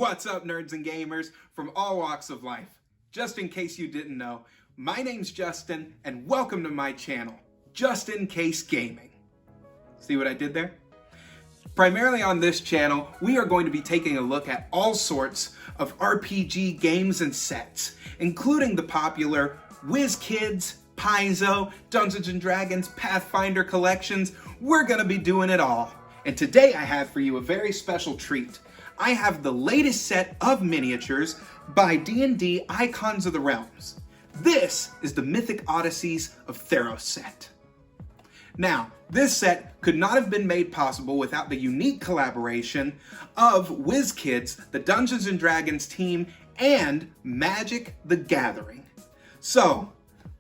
What's up, nerds and gamers from all walks of life? Just in case you didn't know, my name's Justin, and welcome to my channel, Just In Case Gaming. See what I did there? Primarily on this channel, we are going to be taking a look at all sorts of RPG games and sets, including the popular WizKids, Paizo, Dungeons & Dragons, Pathfinder collections. We're going to be doing it all. And today I have for you a very special treat. I have the latest set of miniatures by D&D Icons of the Realms. This is the Mythic Odysseys of Theros set. Now, this set could not have been made possible without the unique collaboration of WizKids, the Dungeons & Dragons team, and Magic the Gathering. So,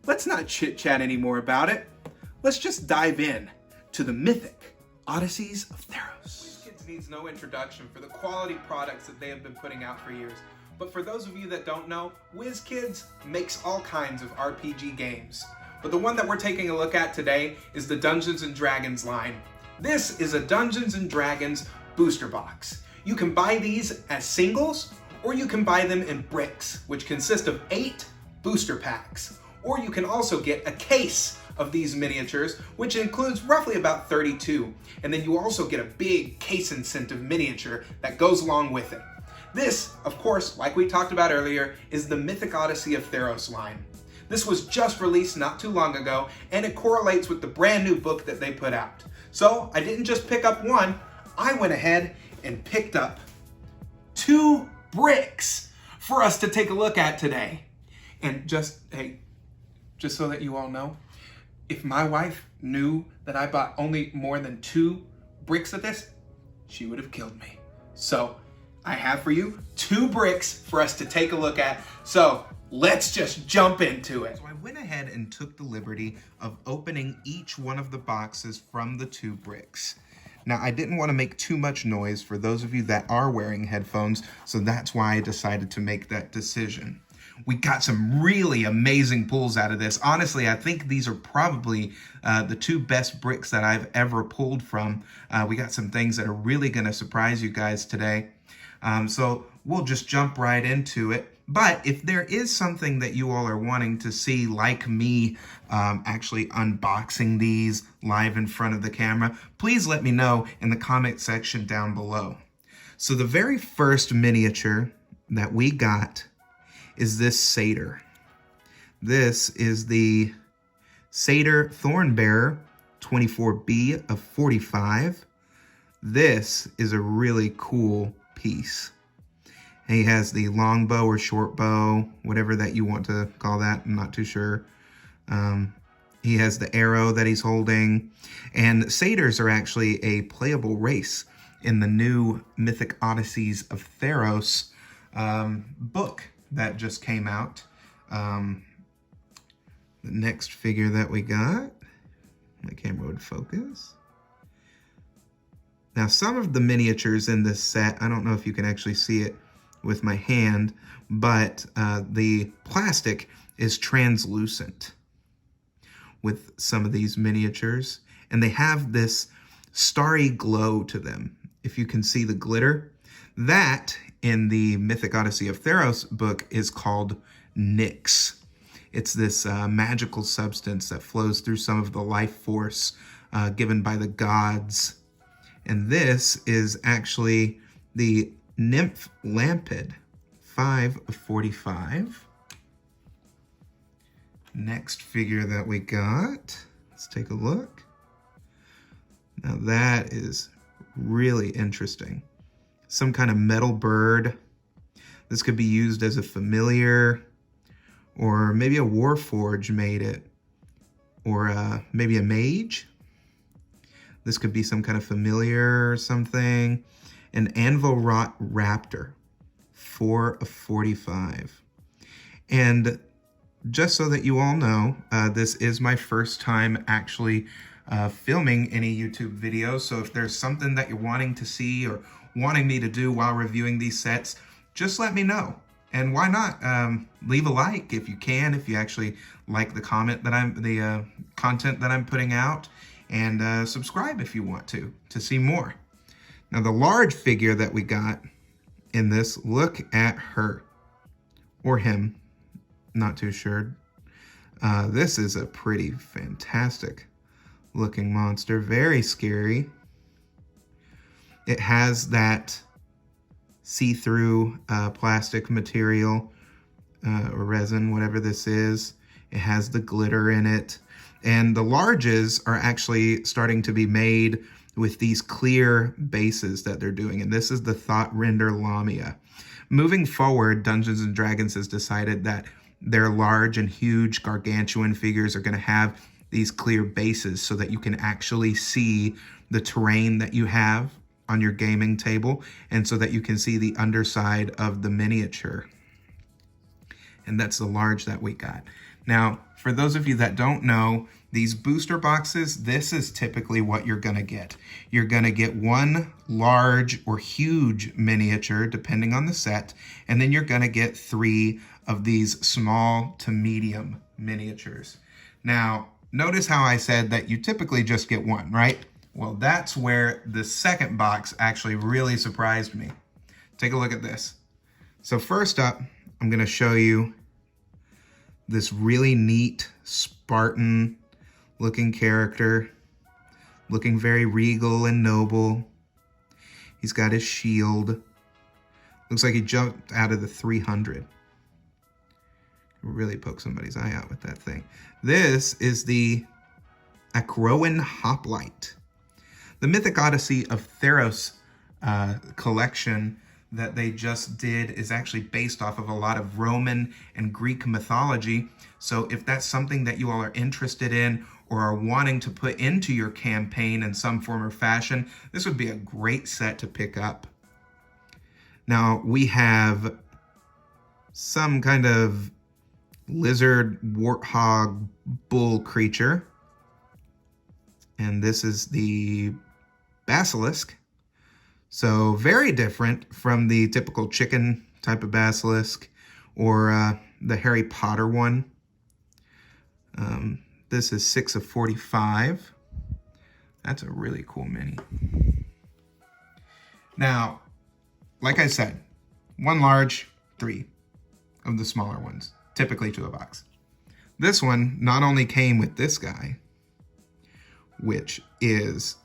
let's not chit-chat anymore about it. Let's just dive in to the Mythic Odysseys of Theros. WizKids needs no introduction for the quality products that they have been putting out for years. But for those of you that don't know, WizKids makes all kinds of RPG games. But the one that we're taking a look at today is the Dungeons & Dragons line. This is a Dungeons & Dragons booster box. You can buy these as singles, or you can buy them in bricks, which consist of 8 booster packs. Or you can also get a case of these miniatures, which includes roughly about 32. And then you also get a big case incentive miniature that goes along with it. This, of course, like we talked about earlier, is the Mythic Odyssey of Theros line. This was just released not too long ago, and it correlates with the brand new book that they put out. So I didn't just pick up one, I went ahead and picked up 2 bricks for us to take a look at today. And just so that you all know, if my wife knew that I bought only more than 2 bricks of this, she would have killed me. So I have for you 2 bricks for us to take a look at. So let's just jump into it. So I went ahead and took the liberty of opening each one of the boxes from the 2 bricks. Now, I didn't want to make too much noise for those of you that are wearing headphones, so that's why I decided to make that decision. We got some really amazing pulls out of this. Honestly, I think these are probably the 2 best bricks that I've ever pulled from. We got some things that are really going to surprise you guys today. So we'll just jump right into it. But if there is something that you all are wanting to see, like me actually unboxing these live in front of the camera, please let me know in the comment section down below. So the very first miniature that we got is this Satyr. This is the Satyr Thornbearer 24B of 45. This is a really cool piece. He has the long bow or short bow, whatever that you want to call that, I'm not too sure. He has the arrow that he's holding, and satyrs are actually a playable race in the new Mythic Odysseys of Theros book that just came out. The next figure that we got, my camera would focus. Now, some of the miniatures in this set, I don't know if you can actually see it with my hand, but the plastic is translucent with some of these miniatures, and they have this starry glow to them. If you can see the glitter, that in the Mythic Odyssey of Theros book is called Nyx. It's this magical substance that flows through some of the life force given by the gods. And this is actually the Nymph Lampid, 5 of 45. Next figure that we got, let's take a look. Now that is really interesting. Some kind of metal bird. This could be used as a familiar, or maybe a warforge made it, or maybe a mage. This could be some kind of familiar or something. An Anvil Rot Raptor, 4 of 45. And just so that you all know, this is my first time actually filming any YouTube videos. So if there's something that you're wanting to see or wanting me to do while reviewing these sets, just let me know. And why not leave a like if you can, if you actually like the content that I'm putting out, and subscribe if you want to see more. Now the large figure that we got in this. Look at her. Or him. Not too sure. This is a pretty fantastic looking monster. Very scary. It has that see-through plastic material or resin, whatever this is. It has the glitter in it. And the larges are actually starting to be made with these clear bases that they're doing. And this is the Thought Render Lamia. Moving forward, Dungeons & Dragons has decided that their large and huge gargantuan figures are going to have these clear bases so that you can actually see the terrain that you have on your gaming table, and so that you can see the underside of the miniature. And that's the large that we got. Now, for those of you that don't know, these booster boxes, this is typically what you're gonna get. You're gonna get one large or huge miniature, depending on the set, and then you're gonna get 3 of these small to medium miniatures. Now, notice how I said that you typically just get one, right? Well, that's where the second box actually really surprised me. Take a look at this. So first up, I'm gonna show you this really neat Spartan looking character, looking very regal and noble. He's got his shield. Looks like he jumped out of the 300. Really poke somebody's eye out with that thing. This is the Akron Hoplite. The Mythic Odyssey of Theros collection that they just did is actually based off of a lot of Roman and Greek mythology. So if that's something that you all are interested in or are wanting to put into your campaign in some form or fashion, this would be a great set to pick up. Now we have some kind of lizard, warthog, bull creature. And this is the Basilisk. So very different from the typical chicken type of basilisk or the Harry Potter one. This is 6 of 45. That's a really cool mini. Now, like I said, 1 large, 3 of the smaller ones, typically to a box. This one not only came with this guy, which is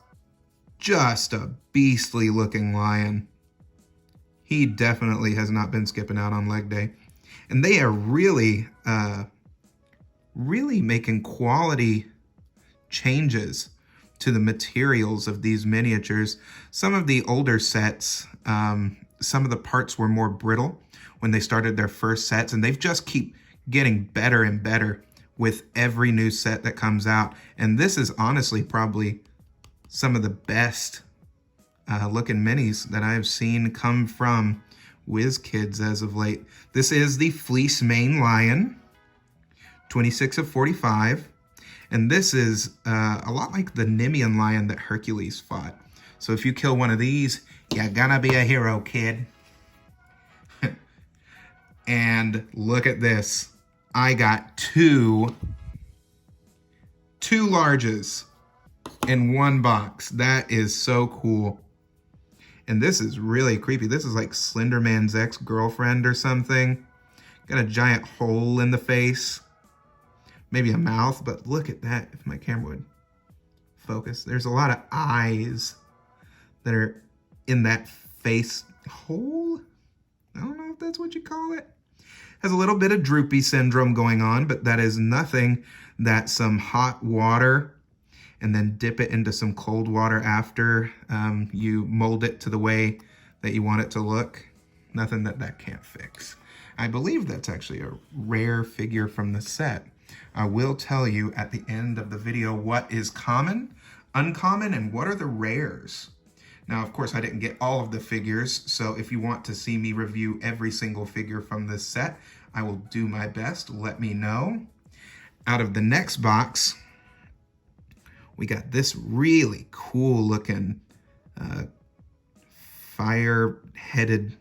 just a beastly looking lion. He definitely has not been skipping out on leg day. And they are really making quality changes to the materials of these miniatures. Some of the older sets, some of the parts were more brittle when they started their first sets, and they've just keep getting better and better with every new set that comes out. And this is honestly probably some of the best looking minis that I've seen come from WizKids as of late. This is the Fleece Mane Lion, 26 of 45. And this is a lot like the Nemean lion that Hercules fought. So if you kill one of these, you're gonna be a hero, kid. And look at this. I got two larges in one box. That is so cool. And this is really creepy. This is like Slender Man's ex-girlfriend or something. Got a giant hole in the face. Maybe a mouth, but look at that. If my camera would focus. There's a lot of eyes that are in that face hole. I don't know if that's what you call it. Has a little bit of droopy syndrome going on, but that is nothing that some hot water and then dip it into some cold water after you mold it to the way that you want it to look. Nothing that can't fix. I believe that's actually a rare figure from the set. I will tell you at the end of the video what is common, uncommon, and what are the rares. Now, of course, I didn't get all of the figures, so if you want to see me review every single figure from this set, I will do my best. Let me know. Out of the next box, we got this really cool looking fire-headed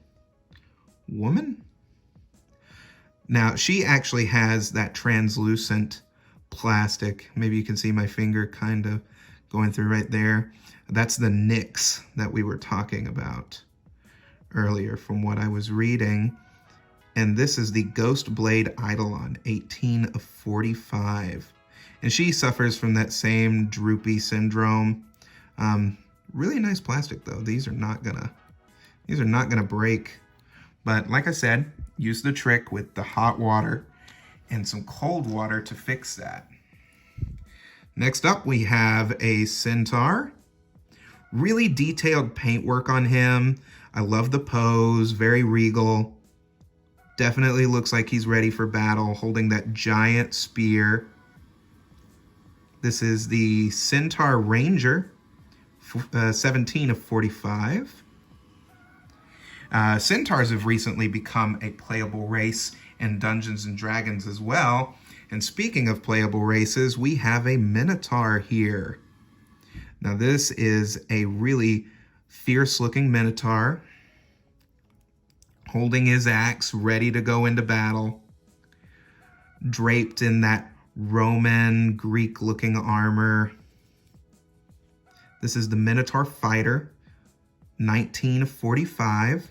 woman. Now, she actually has that translucent plastic. Maybe you can see my finger kind of going through right there. That's the Nyx that we were talking about earlier from what I was reading. And this is the Ghost Blade Eidolon, 18 of 45. And she suffers from that same droopy syndrome. Really nice plastic though. These are not gonna break. But like I said, use the trick with the hot water and some cold water to fix that. Next up, we have a Centaur. Really detailed paintwork on him. I love the pose, very regal. Definitely looks like he's ready for battle, holding that giant spear. This is the Centaur Ranger, 17 of 45. Centaurs have recently become a playable race in Dungeons & Dragons as well. And speaking of playable races, we have a Minotaur here. Now this is a really fierce-looking Minotaur, holding his axe, ready to go into battle, draped in that Roman, Greek-looking armor. This is the Minotaur Fighter, 19 of 45.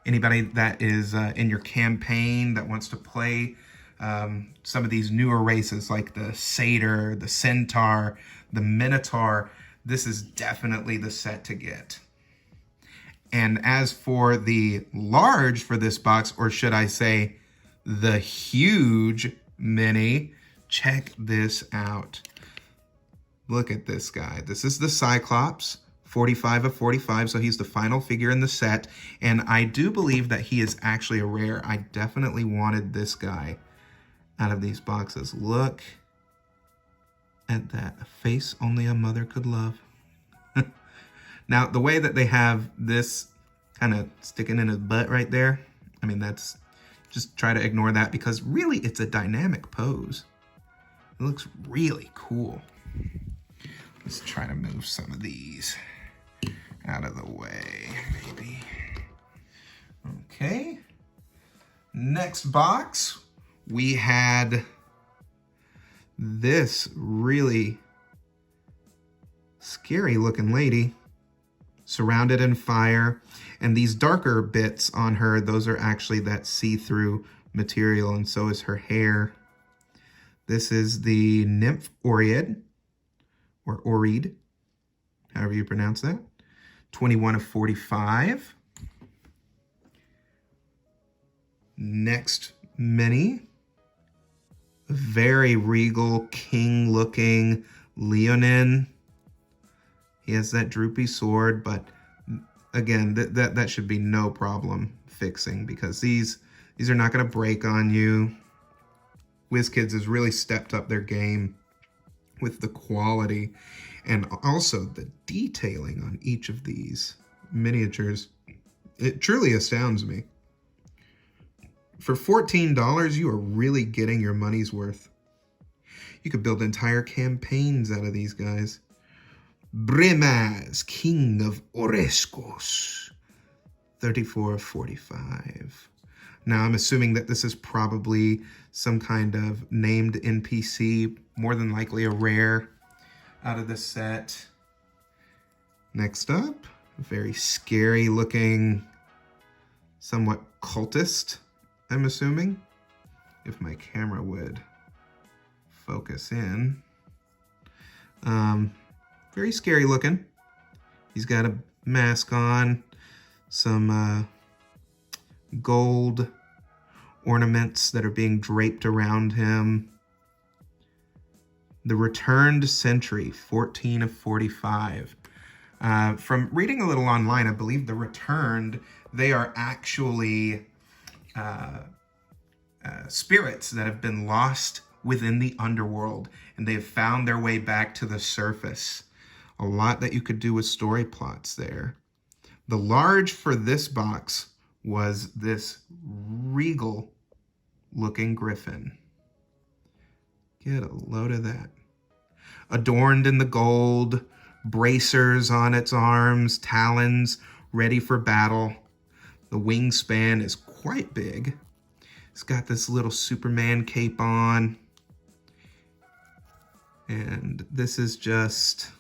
Anybody that is in your campaign that wants to play some of these newer races like the Satyr, the Centaur, the Minotaur, this is definitely the set to get. And as for the large for this box, or should I say the huge mini, check this out. Look at this guy. This is the Cyclops, 45 of 45, so he's the final figure in the set. And I do believe that he is actually a rare. I definitely wanted this guy out of these boxes. Look at that. A face only a mother could love. Now, the way that they have this kind of sticking in his butt right there, I mean, that's, just try to ignore that because really it's a dynamic pose. It looks really cool. Let's try to move some of these out of the way, maybe. Okay. Next box, we had this really scary looking lady surrounded in fire, and these darker bits on her, those are actually that see-through material, and so is her hair. This is the Nymph Triad, or Oread, however you pronounce that, 21 of 45. Next mini, very regal, king-looking Leonin. He has that droopy sword, but again, that should be no problem fixing because these are not going to break on you. WizKids has really stepped up their game with the quality and also the detailing on each of these miniatures. It truly astounds me. For $14, you are really getting your money's worth. You could build entire campaigns out of these guys. Brimaz, King of Oreskos, 34 of 45. Now, I'm assuming that this is probably some kind of named NPC, more than likely a rare out of the set. Next up, a very scary looking, somewhat cultist, I'm assuming, if my camera would focus in. Very scary looking. He's got a mask on, some gold ornaments that are being draped around him. The Returned Sentry, 14 of 45. From reading a little online, I believe the Returned, they are actually spirits that have been lost within the underworld, and they have found their way back to the surface. A lot that you could do with story plots there. The large for this box was this regal looking griffin. Get a load of that. Adorned in the gold, bracers on its arms, talons ready for battle. The wingspan is quite big. It's got this little Superman cape on. And this is just,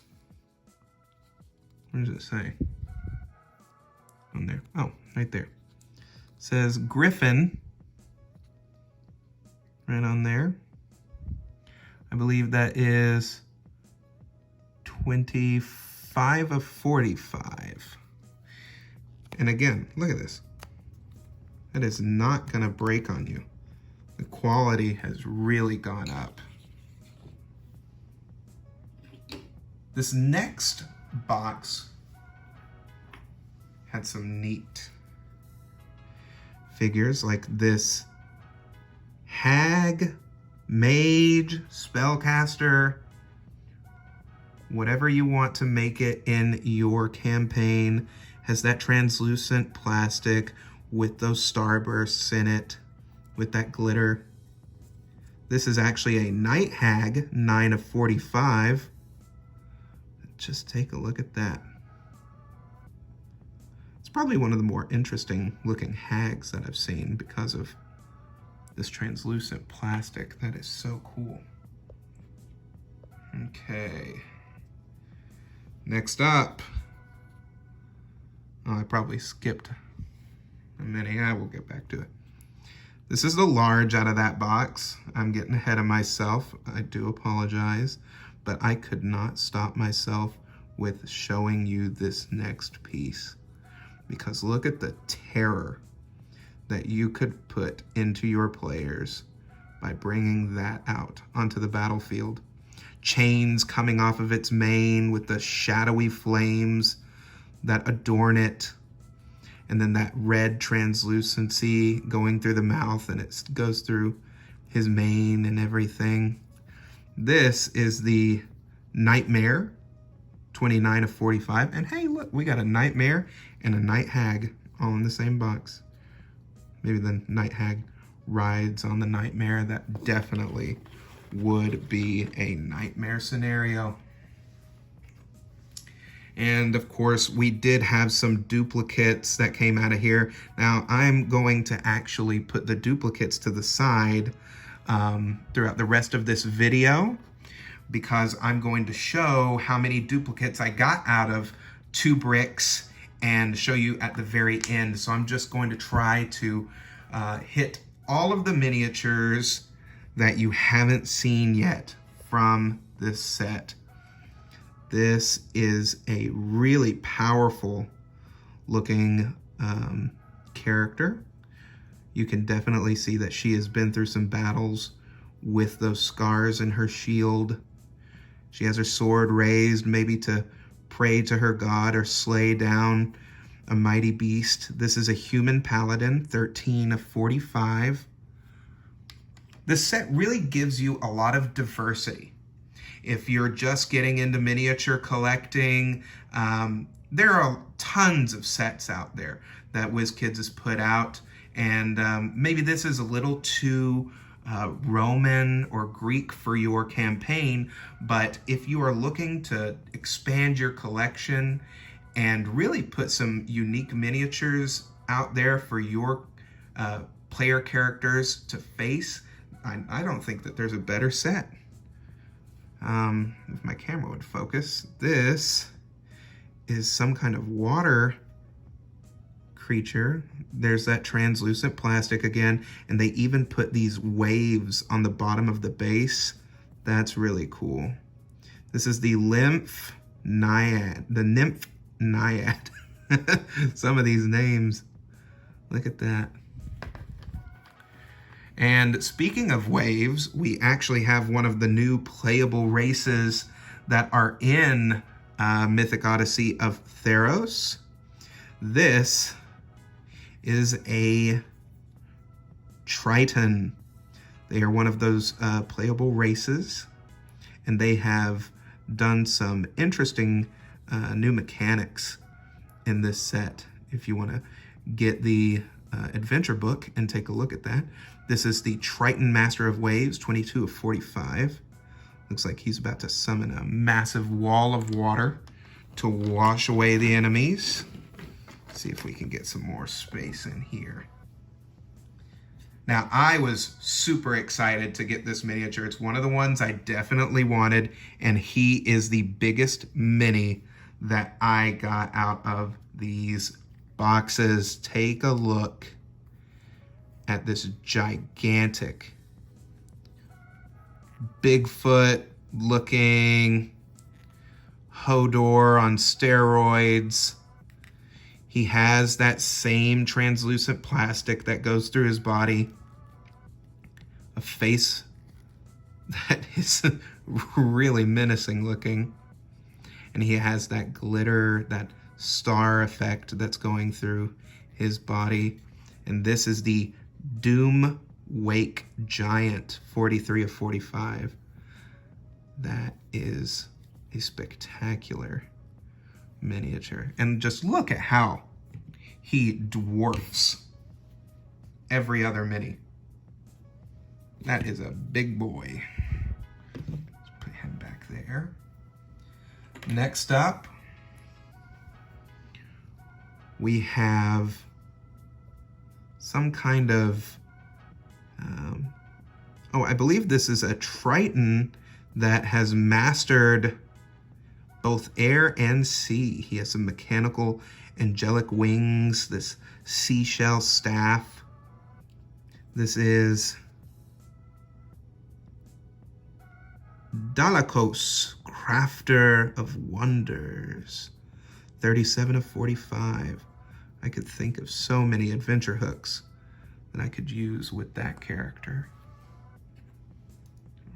what does it say? on there? Oh, right there. It says Griffin right on there. I believe that is 25 of 45. And again, look at this. That is not gonna break on you. The quality has really gone up. This next box had some neat figures like this hag, mage, spellcaster, whatever you want to make it in your campaign, has that translucent plastic with those starbursts in it, with that glitter. This is actually a night hag, 9 of 45. Just take a look at that. It's probably one of the more interesting looking hags that I've seen because of this translucent plastic. That is so cool. Okay. Next up. Oh, I probably skipped a mini. I will get back to it. This is the large out of that box. I'm getting ahead of myself. I do apologize, but I could not stop myself with showing you this next piece, because look at the terror that you could put into your players by bringing that out onto the battlefield. Chains coming off of its mane with the shadowy flames that adorn it, and then that red translucency going through the mouth, and it goes through his mane and everything. This is the Nightmare, 29 of 45. And hey, look, we got a Nightmare and a Night Hag all in the same box. Maybe the Night Hag rides on the Nightmare. That definitely would be a Nightmare scenario. And of course, we did have some duplicates that came out of here. Now, I'm going to actually put the duplicates to the side throughout the rest of this video, because I'm going to show how many duplicates I got out of 2 bricks and show you at the very end. So I'm just going to try to hit all of the miniatures that you haven't seen yet from this set. This is a really powerful looking character. You can definitely see that she has been through some battles with those scars in her shield. She has her sword raised, maybe to pray to her god or slay down a mighty beast. This is a human paladin, 13 of 45. This set really gives you a lot of diversity. If you're just getting into miniature collecting, there are tons of sets out there that WizKids has put out, and maybe this is a little too Roman or Greek for your campaign, but if you are looking to expand your collection and really put some unique miniatures out there for your player characters to face, I don't think that there's a better set. If my camera would focus, this is some kind of water creature. There's that translucent plastic again, and they even put these waves on the bottom of the base. That's really cool. This is the Nymph Triad, the Nymph Triad. Some of these names, look at that. And speaking of waves, we actually have one of the new playable races that are in Mythic Odyssey of Theros. This is a Triton. They are one of those playable races, and they have done some interesting new mechanics in this set. If you want to get the adventure book and take a look at that. This is the Triton Master of Waves, 22 of 45. Looks like he's about to summon a massive wall of water to wash away the enemies. Let's see if we can get some more space in here. Now, I was super excited to get this miniature. It's one of the ones I definitely wanted, and he is the biggest mini that I got out of these boxes, take a look at this gigantic Bigfoot looking Hodor on steroids. He has that same translucent plastic that goes through his body. A face that is really menacing looking. And he has that glitter, that star effect that's going through his body. And this is the Doom Wake Giant, 43 of 45. That is a spectacular miniature. And just look at how he dwarfs every other mini. That is a big boy. Let's put him back there. Next up, we have some kind of, I believe this is a Triton that has mastered both air and sea. He has some mechanical angelic wings, this Seashell Staff. This is Dalakos, Crafter of Wonders, 37 of 45. I could think of so many adventure hooks that I could use with that character.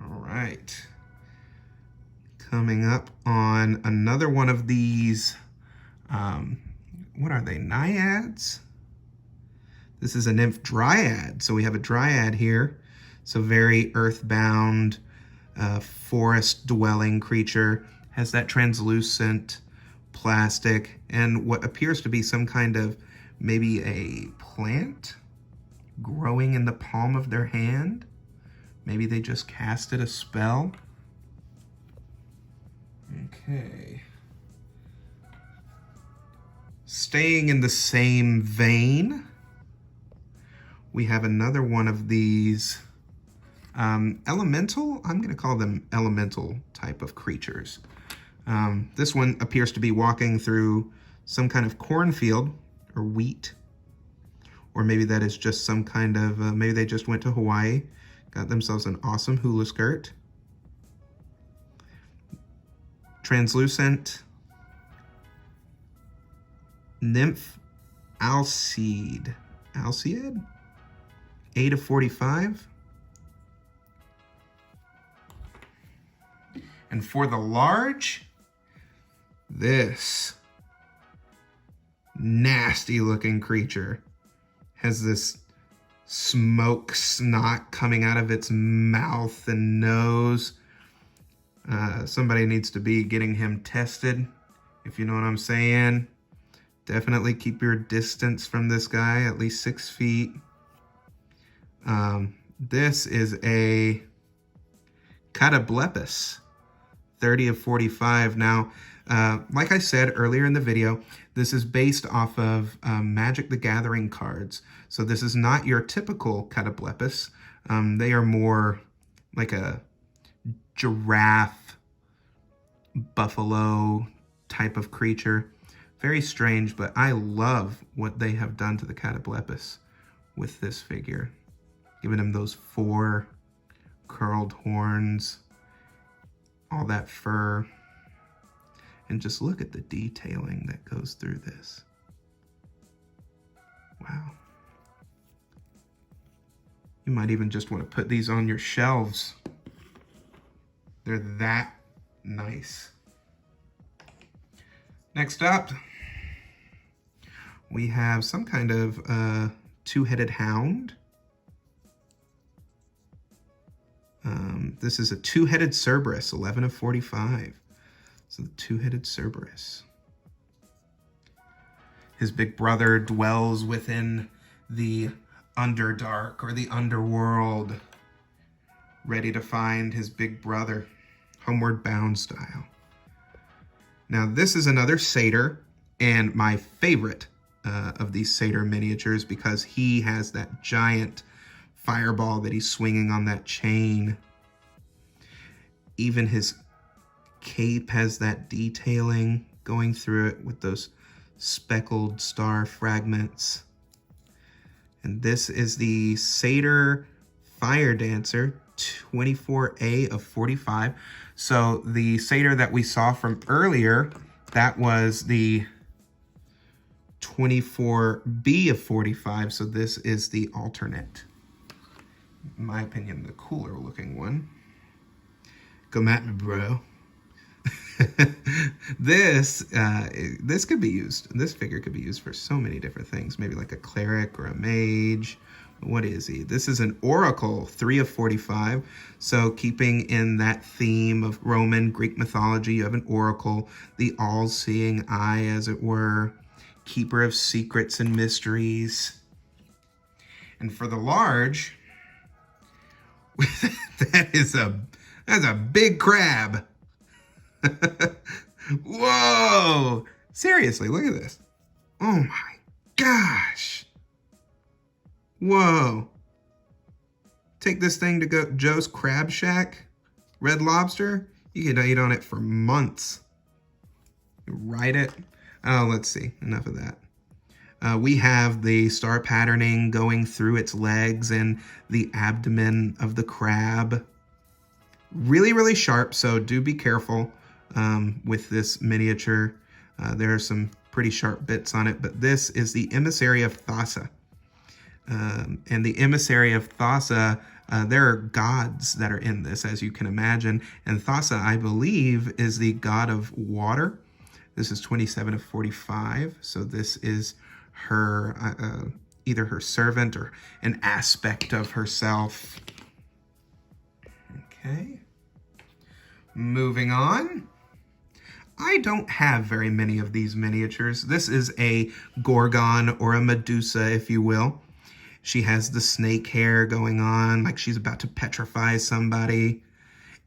All right. Coming up on another one of these, what are they, naiads? This is a Nymph Triad. So we have a Dryad here. So very earthbound, forest-dwelling creature. Has that translucent plastic and what appears to be some kind of maybe a plant growing in the palm of their hand. Maybe they just casted a spell. Okay. Staying in the same vein, we have another one of these elemental, I'm going to call them elemental type of creatures. This one appears to be walking through some kind of cornfield or wheat, or maybe that is just some kind of, maybe they just went to Hawaii, got themselves an awesome hula skirt. Translucent Nymph Alcide, 8 of 45. And for the large, this nasty looking creature has this smoke snot coming out of its mouth and nose. Somebody needs to be getting him tested, if you know what I'm saying. Definitely keep your distance from this guy, at least 6 feet. This is a Catoblepus, 30 of 45. Now, like I said earlier in the video, this is based off of Magic the Gathering cards. So this is not your typical Catoblepus. They are more like a giraffe, buffalo type of creature. Very strange, but I love what they have done to the Catoblepus with this figure. Giving him those 4 curled horns, all that fur. And just look at the detailing that goes through this. Wow. You might even just want to put these on your shelves. They're that nice. Next up, we have some kind of two-headed hound. This is a two-headed Cerberus, 11 of 45. So the two-headed Cerberus. His big brother dwells within the Underdark or the underworld, ready to find his big brother, homeward bound style. Now this is another satyr, and my favorite of these satyr miniatures because he has that giant fireball that he's swinging on that chain. Even his cape has that detailing going through it with those speckled star fragments. And this is the Satyr Fire Dancer, 24A of 45. So the Satyr that we saw from earlier, that was the 24B of 45. So this is the alternate. In my opinion, the cooler looking one. Come at me, bro. This could be used. This figure could be used for so many different things. Maybe like a cleric or a mage. What is he? This is an oracle, 3 of 45. So keeping in that theme of Roman Greek mythology, you have an oracle, the all-seeing eye, as it were, keeper of secrets and mysteries. And for the large, that's a big crab. Whoa! Seriously, look at this. Oh my gosh. Whoa. Take this thing to Joe's Crab Shack, Red Lobster. You can eat on it for months. You ride it. Oh, let's see. Enough of that. We have the star patterning going through its legs and the abdomen of the crab. Really, really sharp, so do be careful with this miniature. There are some pretty sharp bits on it, but this is the Emissary of Thassa. And the Emissary of Thassa, there are gods that are in this, as you can imagine. And Thassa, I believe, is the god of water. This is 27 of 45, so this is her, either her servant or an aspect of herself. Okay. Moving on. I don't have very many of these miniatures. This is a Gorgon or a Medusa, if you will. She has the snake hair going on, like she's about to petrify somebody.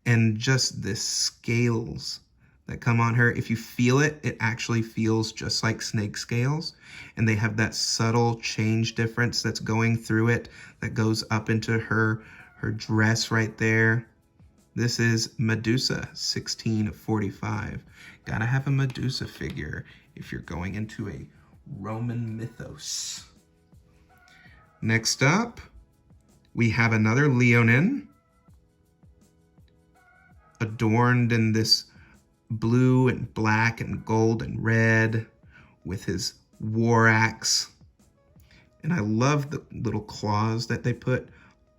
And just the scales that come on her. If you feel it, it actually feels just like snake scales. And they have that subtle change difference that's going through it that goes up into her dress right there. This is Medusa, 16 of 45. Gotta have a Medusa figure if you're going into a Roman mythos. Next up, we have another Leonin, adorned in this blue and black and gold and red with his war axe. And I love the little claws that they put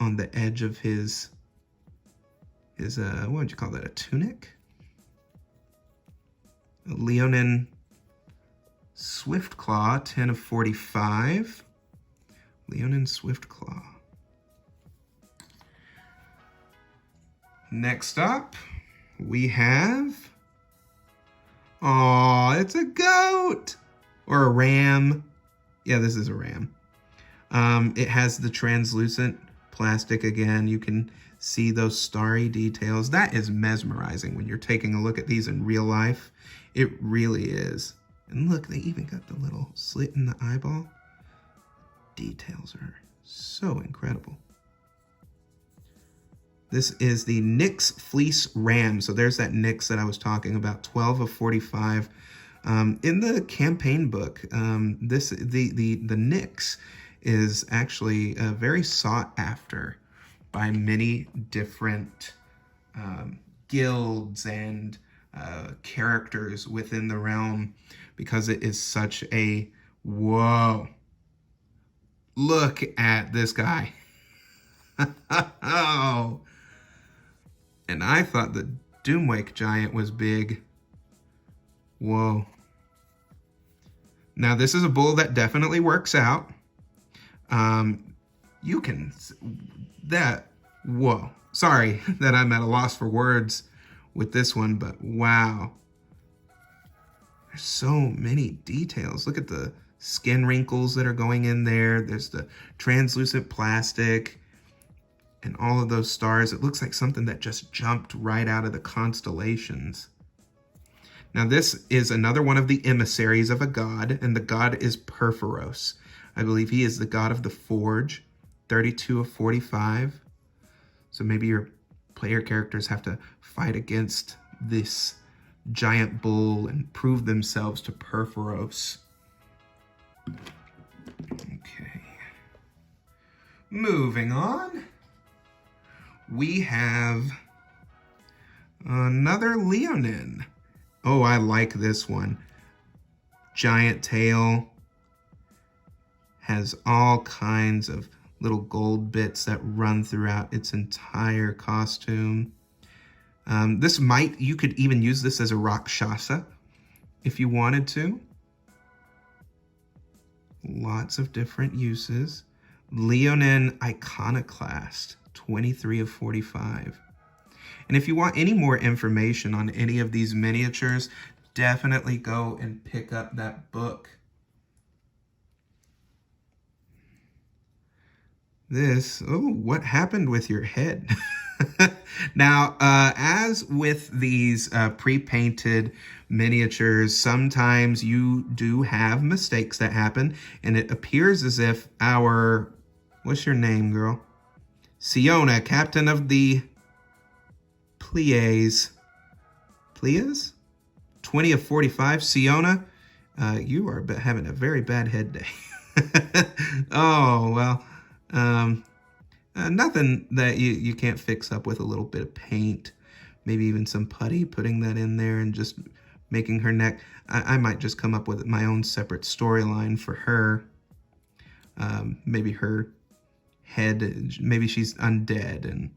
on the edge of his what would you call that, a tunic? A Leonin Swiftclaw, 10 of 45. Leonin Swiftclaw. Next up, we have... Oh, it's a goat! Or a ram. Yeah, this is a ram. It has the translucent plastic again. You can see those starry details. That is mesmerizing when you're taking a look at these in real life. It really is. And look, they even got the little slit in the eyeball. Details are so incredible. This is the Nyx Fleece Ram. So there's that Nyx that I was talking about, 12 of 45. In the campaign book, the Nyx is actually very sought after by many different guilds and characters within the realm because it is such a whoa. Look at this guy. Oh. And I thought the Doomwake Giant was big. Whoa. Now this is a bull that definitely works out. You can, whoa. Sorry that I'm at a loss for words with this one, but wow. There's so many details. Look at the skin wrinkles that are going in there. There's the translucent plastic and all of those stars. It looks like something that just jumped right out of the constellations. Now this is another one of the emissaries of a god, and the god is Perforos. I believe he is the god of the forge, 32 of 45. So maybe your player characters have to fight against this giant bull and prove themselves to Perforos. Okay. Moving on. We have another Leonin. Oh, I like this one. Giant tail. Has all kinds of little gold bits that run throughout its entire costume. You could even use this as a Rakshasa if you wanted to. Lots of different uses. Leonin Iconoclast, 23 of 45. And if you want any more information on any of these miniatures, definitely go and pick up that book. What happened with your head? Now, as with these pre-painted miniatures, sometimes you do have mistakes that happen, and it appears as if what's your name, girl? Siona, captain of the Pleiades. 20 of 45. Siona, you are having a very bad head day. Oh, well. Nothing that you can't fix up with a little bit of paint, maybe even some putty, putting that in there and just making her neck. I might just come up with my own separate storyline for her. Maybe her head, maybe she's undead and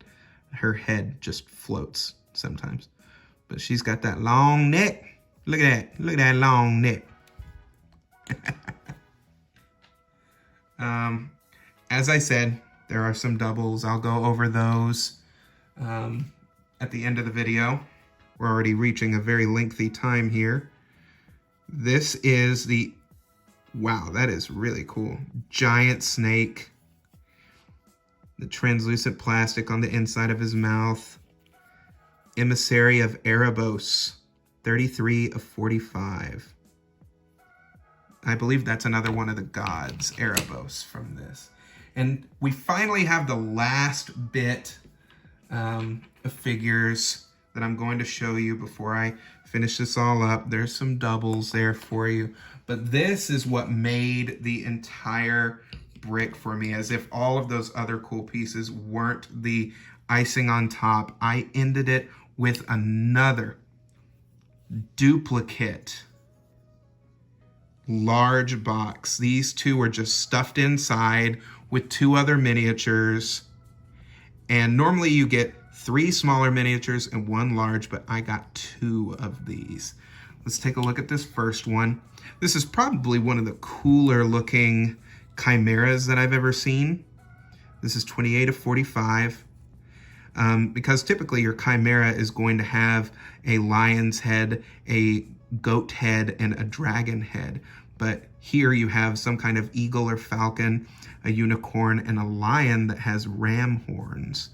her head just floats sometimes. But she's got that long neck. Look at that. Look at that long neck. As I said, there are some doubles. I'll go over those at the end of the video. We're already reaching a very lengthy time here. This is wow, that is really cool. Giant snake. The translucent plastic on the inside of his mouth. Emissary of Erebos, 33 of 45. I believe that's another one of the gods, Erebos, from this. And we finally have the last bit of figures that I'm going to show you before I finish this all up. There's some doubles there for you. But this is what made the entire brick for me, as if all of those other cool pieces weren't the icing on top. I ended it with another duplicate large box. These two were just stuffed inside with two other miniatures. And normally you get 3 smaller miniatures and 1 large, but I got 2 of these. Let's take a look at this first one. This is probably one of the cooler looking chimeras that I've ever seen. This is 28 of 45. Because typically your chimera is going to have a lion's head, a goat head, and a dragon head. But here you have some kind of eagle or falcon, a unicorn, and a lion that has ram horns.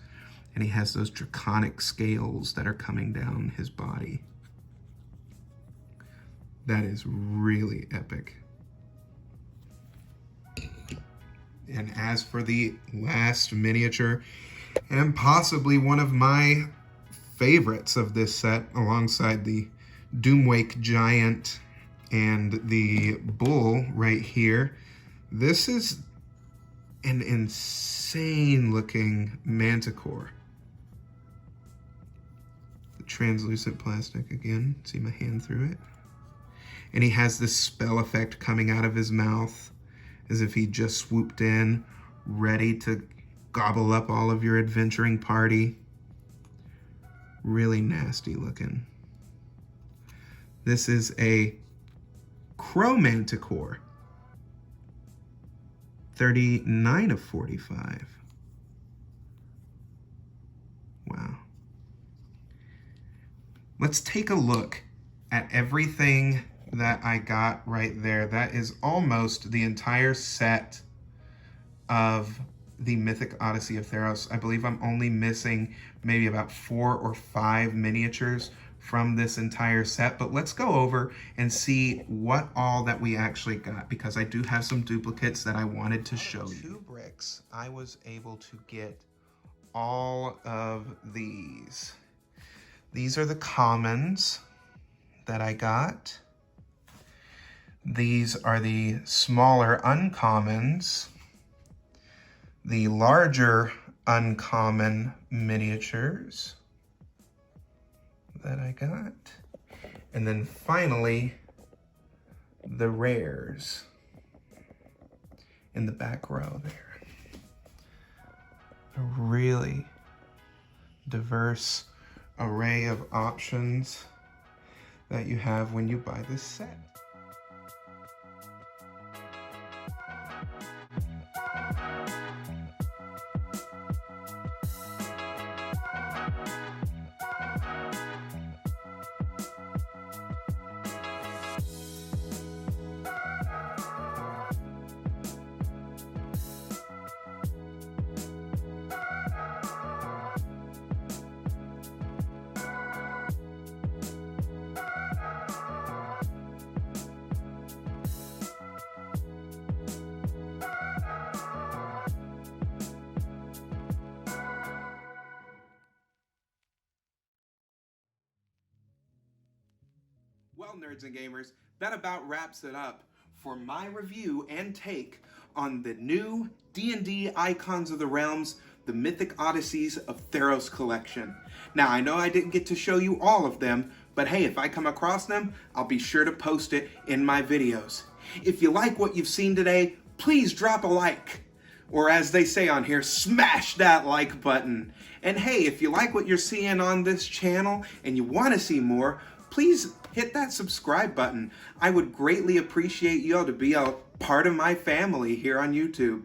And he has those draconic scales that are coming down his body. That is really epic. And as for the last miniature, and possibly one of my favorites of this set, alongside the Doomwake Giant and the Bull right here, this is an insane looking Manticore. The translucent plastic again, see my hand through it. And he has this spell effect coming out of his mouth as if he just swooped in, ready to gobble up all of your adventuring party. Really nasty looking. This is a Crow Manticore, 39 of 45. Wow. Let's take a look at everything that I got right there. That is almost the entire set of the Mythic Odyssey of Theros. I believe I'm only missing maybe about 4 or 5 miniatures from this entire set, but let's go over and see what all that we actually got, because I do have some duplicates that I wanted to show you. 2 bricks, I was able to get all of these. These are the commons that I got. These are the smaller uncommons, the larger uncommon miniatures that I got, and then finally the rares in the back row there. A really diverse array of options that you have when you buy this set. Well, nerds and gamers, that about wraps it up for my review and take on the new D&D Icons of the Realms, the Mythic Odysseys of Theros collection. Now, I know I didn't get to show you all of them, but hey, if I come across them, I'll be sure to post it in my videos. If you like what you've seen today, please drop a like. Or as they say on here, smash that like button. And hey, if you like what you're seeing on this channel and you want to see more, please hit that subscribe button. I would greatly appreciate you all to be a part of my family here on YouTube.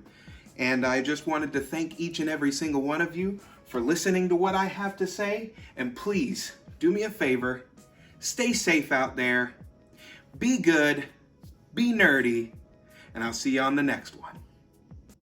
And I just wanted to thank each and every single one of you for listening to what I have to say. And please, do me a favor, stay safe out there, be good, be nerdy, and I'll see you on the next one.